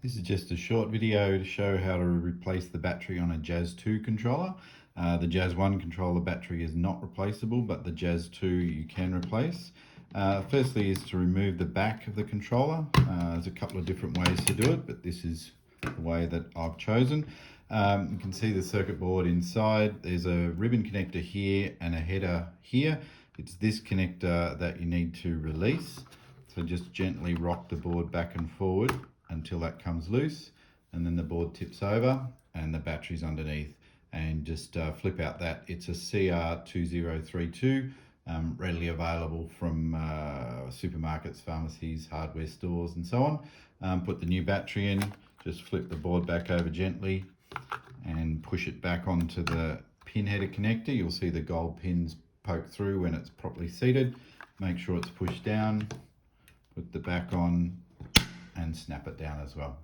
This is just a short video to show how to replace the battery on a Jazz 2 controller. The Jazz 1 controller battery is not replaceable, but the Jazz 2 you can replace. Firstly is to remove the back of the controller. There's a couple of different ways to do it, but this is the way that I've chosen. You can see the circuit board inside. There's a ribbon connector here and a header here. It's this connector that you need to release. So just gently rock the board back and forward until that comes loose, and then the board tips over and the battery's underneath, and just flip out that. It's a CR2032, readily available from supermarkets, pharmacies, hardware stores and so on. Put the new battery in, just flip the board back over gently and push it back onto the pin header connector. You'll see the gold pins poke through when it's properly seated. Make sure it's pushed down, put the back on and snap it down as well.